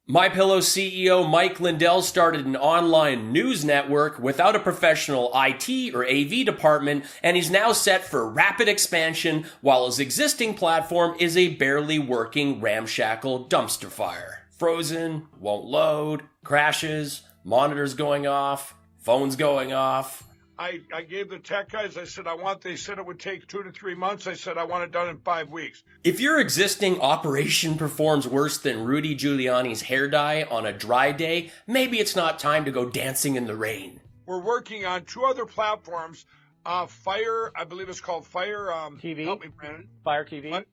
MyPillow CEO Mike Lindell started an online news network without a professional IT or AV department, and he's now set for rapid expansion while his existing platform is a barely working ramshackle dumpster fire. Frozen, won't load, crashes, monitors going off, phones going off. I gave the tech guys, I said, they said it would take 2 to 3 months. I said, I want it done in 5 weeks. If your existing operation performs worse than Rudy Giuliani's hair dye on a dry day, maybe it's not time to go dancing in the rain. We're working on 2 other platforms. Fire, I believe it's called Fire TV. Help me, Brandon. Fire TV. What?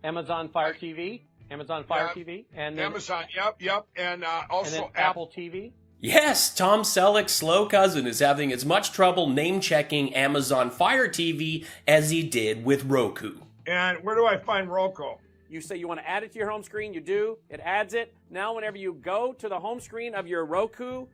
Amazon Fire TV. Amazon Fire TV. And then, Amazon, yep. And also and then Apple TV. Yes, Tom Selleck's slow cousin is having as much trouble name-checking Amazon Fire TV as he did with Roku. And where do I find Roku? You say you want to add it to your home screen, you do, it adds it. Now whenever you go to the home screen of your Roku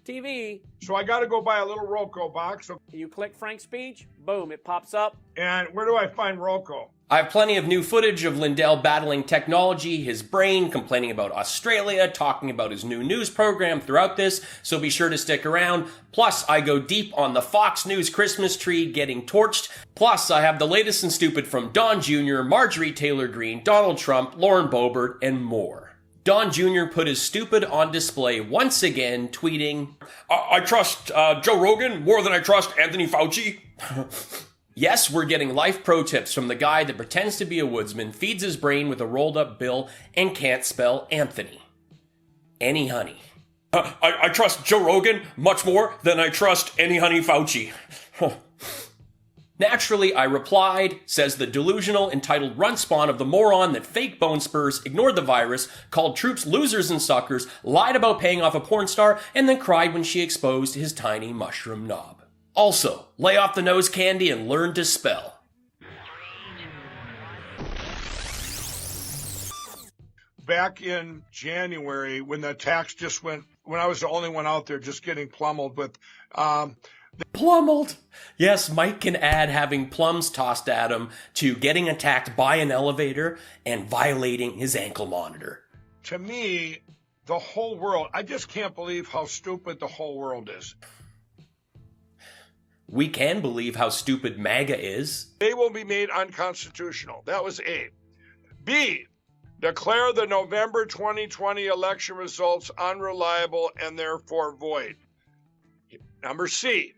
TV, so I got to go buy a little Roku box. you click Frank Speech, boom, it pops up. And where do I find Roku? I have plenty of new footage of Lindell battling technology, his brain, complaining about Australia, talking about his new news program throughout this, so be sure to stick around. Plus, I go deep on the Fox News Christmas tree getting torched. Plus, I have the latest and stupid from Don Jr., Marjorie Taylor Greene, Donald Trump, Lauren Boebert, and more. Don Jr. put his stupid on display once again, tweeting, I trust Joe Rogan more than I trust Anthony Fauci. Yes, we're getting life pro tips from the guy that pretends to be a woodsman, feeds his brain with a rolled up bill, and can't spell Anthony. Any honey. I trust Joe Rogan much more than I trust any honey Fauci. Naturally, I replied, says the delusional, entitled runt spawn of the moron that fake bone spurs, ignored the virus, called troops losers and suckers, lied about paying off a porn star, and then cried when she exposed his tiny mushroom knob. Also, lay off the nose candy and learn to spell. Back in January, when the tax just went, when I was the only one out there just getting plummeled with... Plummeled! Yes, Mike can add having plums tossed at him to getting attacked by an elevator and violating his ankle monitor. To me, the whole world, I just can't believe how stupid the whole world is. We can believe how stupid MAGA is. They will be made unconstitutional. That was A. B, declare the November 2020 election results unreliable and therefore void. Number C,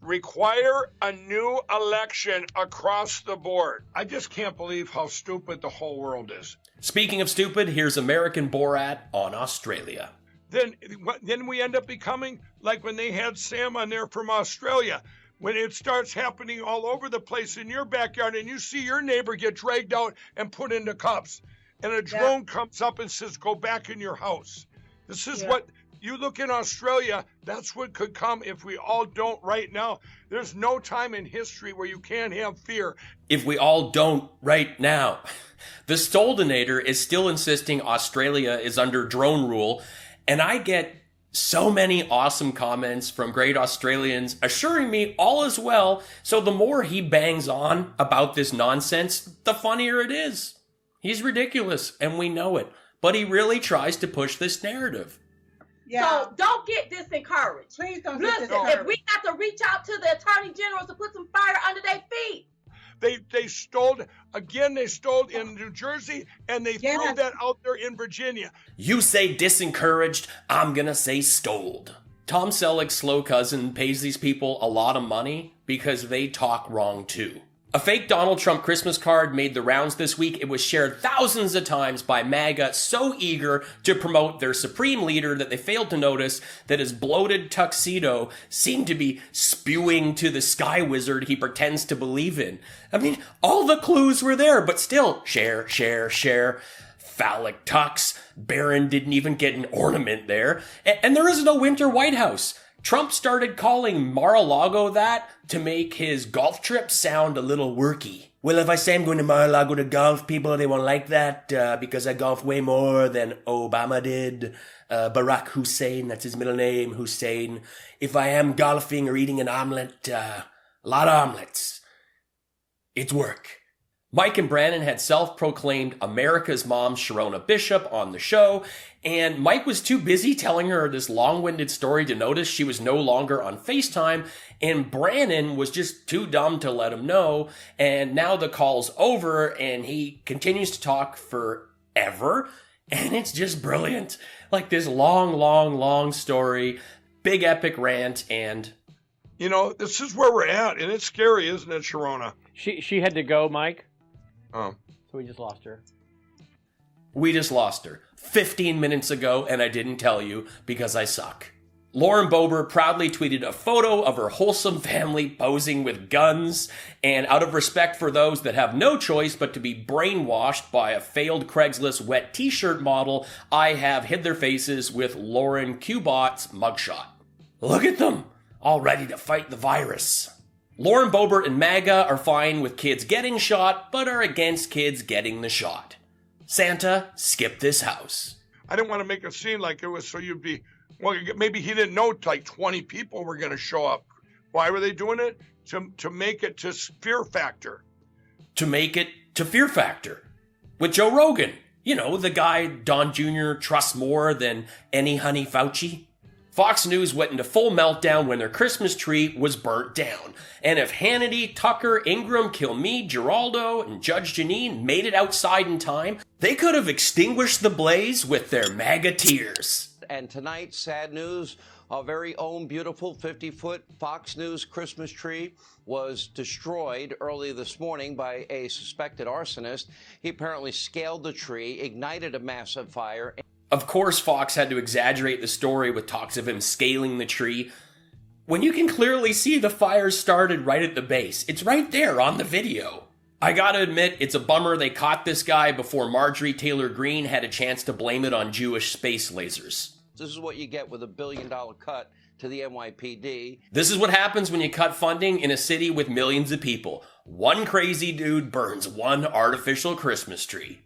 require a new election across the board. I just can't believe how stupid the whole world is. Speaking of stupid, here's American Borat on Australia. Then we end up becoming like when they had Sam on there from Australia. When it starts happening all over the place in your backyard and you see your neighbor get dragged out and put into cuffs, and a drone comes up and says, go back in your house. This is what you look in Australia. That's what could come if we all don't right now. There's no time in history where you can't have fear. If we all don't right now. The Stoldenator is still insisting Australia is under drone rule. And I get so many awesome comments from great Australians assuring me all is well. So the more he bangs on about this nonsense, the funnier it is. He's ridiculous, and we know it. But he really tries to push this narrative. Yeah. So don't get disencouraged. Please don't get disencouraged. If we have to reach out to the attorney generals to put some fire under their feet. They stole in New Jersey, and they threw that out there in Virginia. You say disencouraged, I'm gonna say stoled. Tom Selleck's slow cousin pays these people a lot of money because they talk wrong too. A fake Donald Trump Christmas card made the rounds this week. It was shared thousands of times by MAGA, so eager to promote their supreme leader that they failed to notice that his bloated tuxedo seemed to be spewing to the sky wizard he pretends to believe in. I mean, all the clues were there, but still, share. Phallic tux. Barron didn't even get an ornament there. And there is no winter White House. Trump started calling Mar-a-Lago that to make his golf trip sound a little worky. Well, if I say I'm going to Mar-a-Lago to golf, people, they won't like that because I golf way more than Obama did. Barack Hussein, that's his middle name, Hussein. If I am golfing or eating an omelet, a lot of omelets. It's work. Mike and Brandon had self-proclaimed America's Mom Sharona Bishop on the show, and Mike was too busy telling her this long-winded story to notice she was no longer on FaceTime, and Brandon was just too dumb to let him know, and now the call's over, and he continues to talk forever, and it's just brilliant. Like this long story, big epic rant, and... You know, this is where we're at, and it's scary, isn't it, Sharona? She had to go, Mike. Oh. So we just lost her. We just lost her 15 minutes ago, and I didn't tell you because I suck. Lauren Boebert proudly tweeted a photo of her wholesome family posing with guns, and out of respect for those that have no choice but to be brainwashed by a failed Craigslist wet t-shirt model, I have hid their faces with Lauren Cubot's mugshot. Look at them, all ready to fight the virus. Lauren Boebert and MAGA are fine with kids getting shot, but are against kids getting the shot. Santa, skip this house. I didn't want to make a scene like it was so you'd be, well, maybe he didn't know like 20 people were going to show up. Why were they doing it? To make it to Fear Factor. To make it to Fear Factor. With Joe Rogan. You know, the guy Don Jr. trusts more than any Honey Fauci. Fox News went into full meltdown when their Christmas tree was burnt down. And if Hannity, Tucker, Ingram, Kilmeade, Giraldo, and Judge Jeanine made it outside in time, they could have extinguished the blaze with their MAGA tears. And tonight, sad news, our very own beautiful 50-foot Fox News Christmas tree was destroyed early this morning by a suspected arsonist. He apparently scaled the tree, ignited a massive fire. Of course, Fox had to exaggerate the story with talks of him scaling the tree, when you can clearly see the fire started right at the base. It's right there on the video. I gotta admit, it's a bummer they caught this guy before Marjorie Taylor Greene had a chance to blame it on Jewish space lasers. This is what you get with a $1 billion cut to the NYPD. This is what happens when you cut funding in a city with millions of people. One crazy dude burns one artificial Christmas tree.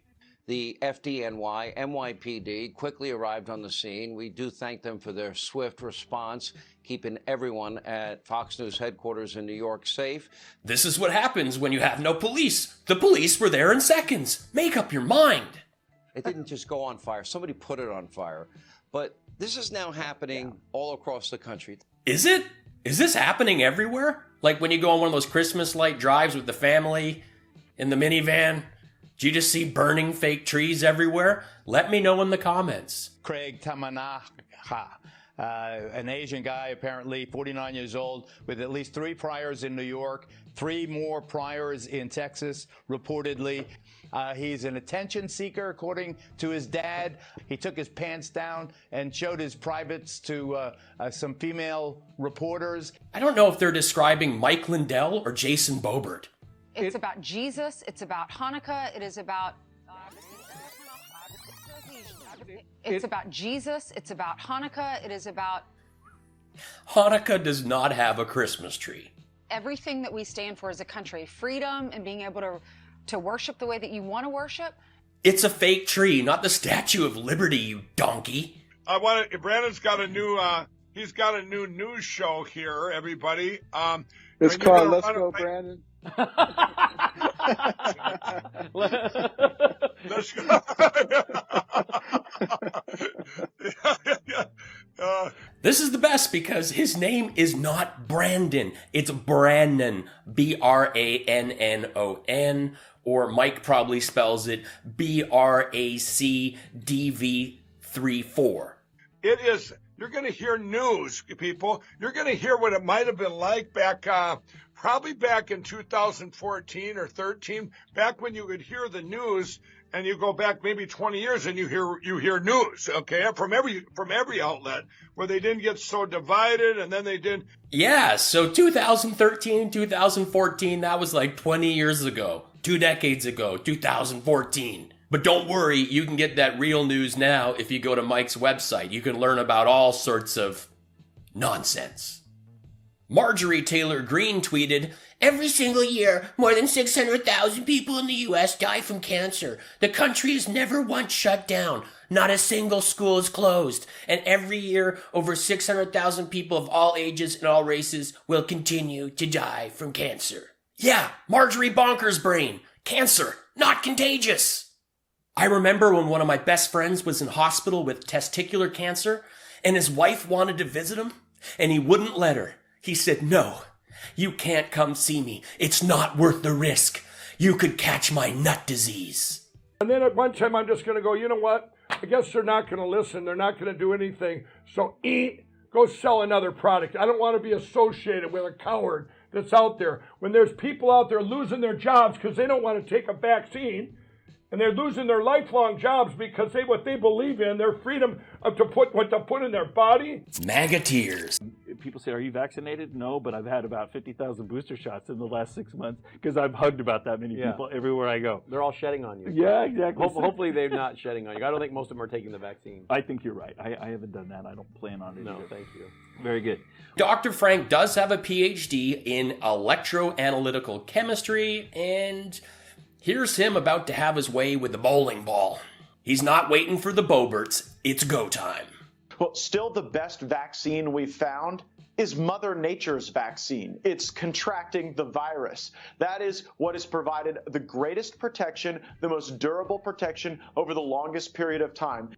The FDNY, NYPD quickly arrived on the scene. We do thank them for their swift response, keeping everyone at Fox News headquarters in New York safe. This is what happens when you have no police. The police were there in seconds. Make up your mind. It didn't just go on fire. Somebody put it on fire. But this is now happening all across the country. Is it? Is this happening everywhere? Like when you go on one of those Christmas light drives with the family in the minivan? Do you just see burning fake trees everywhere? Let me know in the comments. Craig Tamanaha, an Asian guy, apparently 49 years old, with at least 3 priors in New York, 3 more priors in Texas, reportedly. He's an attention seeker, according to his dad. He took his pants down and showed his privates to some female reporters. I don't know if they're describing Mike Lindell or Jason Boebert. It's about Jesus. It's about Hanukkah. It is about... It's about Jesus. It's about Hanukkah. It is about... Hanukkah does not have a Christmas tree. Everything that we stand for as a country, freedom and being able to worship the way that you want to worship. It's a fake tree, not the Statue of Liberty, you donkey. Brandon's got a new, he's got a new news show here, everybody. It's called Let's Go, Brandon. Let's go. This is the best because his name is not Brandon. It's Brannon. Brannon. Or Mike probably spells it BRACDV34. It is, you're going to hear news, people. You're going to hear what it might have been like back, probably back in 2014 or 13, back when you would hear the news and you go back maybe 20 years and you hear news, okay, from every outlet, where they didn't get so divided and then they didn't. Yeah, so 2013, 2014, that was like 20 years ago, 2 decades ago, 2014. But don't worry, you can get that real news now if you go to Mike's website. You can learn about all sorts of nonsense. Marjorie Taylor Greene tweeted, "Every single year, more than 600,000 people in the U.S. die from cancer. The country is never once shut down. Not a single school is closed. And every year, over 600,000 people of all ages and all races will continue to die from cancer." Yeah, Marjorie Bonkers Brain. Cancer, not contagious. I remember when one of my best friends was in hospital with testicular cancer and his wife wanted to visit him and he wouldn't let her. He said, "No, you can't come see me. It's not worth the risk. You could catch my nut disease." And then at one time I'm just going to go, you know what? I guess they're not going to listen. They're not going to do anything. So go sell another product. I don't want to be associated with a coward that's out there. When there's people out there losing their jobs because they don't want to take a vaccine, and they're losing their lifelong jobs because what they believe in, their freedom to put what to put in their body. MAGA tears. People say, "Are you vaccinated?" No, but I've had about 50,000 booster shots in the last 6 months because I've hugged about that many people everywhere I go. They're all shedding on you. Yeah, exactly. Hopefully they're not shedding on you. I don't think most of them are taking the vaccine. I think you're right. I haven't done that. I don't plan on it. No, either. thank you. Very good. Dr. Frank does have a PhD in electroanalytical chemistry, and here's him about to have his way with the bowling ball. He's not waiting for the Boeberts. It's go time. Well, still the best vaccine we've found is Mother Nature's vaccine. It's contracting the virus. That is what has provided the greatest protection, the most durable protection over the longest period of time.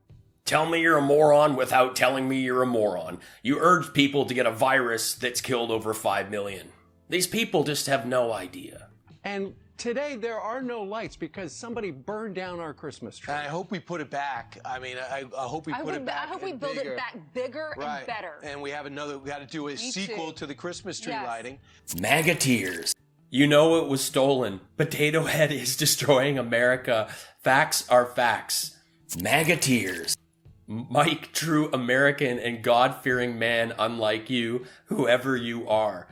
Tell me you're a moron without telling me you're a moron. You urge people to get a virus that's killed over 5 million. These people just have no idea. And today there are no lights because somebody burned down our Christmas tree. I hope we put it back. I mean, I hope we put it back. I hope we build it back bigger and better. And we got to do a sequel to the Christmas tree lighting. MAGA tears. You know it was stolen. Potato Head is destroying America. Facts are facts. MAGA tears. Mike, true American and God-fearing man unlike you, whoever you are.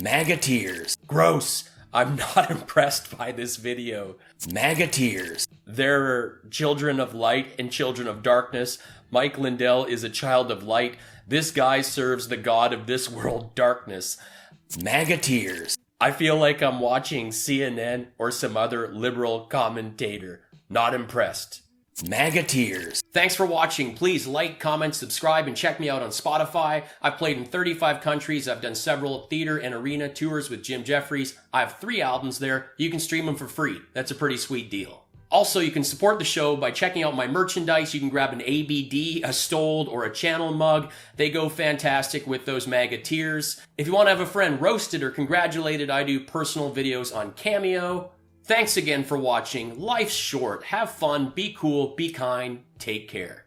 MAGA tears. Gross. I'm not impressed by this video. MAGA tears. They're children of light and children of darkness. Mike Lindell is a child of light. This guy serves the God of this world, darkness. MAGA tears. I feel like I'm watching CNN or some other liberal commentator. Not impressed. MAGA tears. Thanks for watching. Please like, comment, subscribe, and check me out on Spotify. I've played in 35 countries. I've done several theater and arena tours with Jim Jefferies. I have 3 albums there. You can stream them for free. That's a pretty sweet deal. Also, you can support the show by checking out my merchandise. You can grab an ABD, a Stoled, or a Channel mug. They go fantastic with those MAGA tears. If you want to have a friend roasted or congratulated, I do personal videos on Cameo. Thanks again for watching. Life's short. Have fun, be cool, be kind, take care.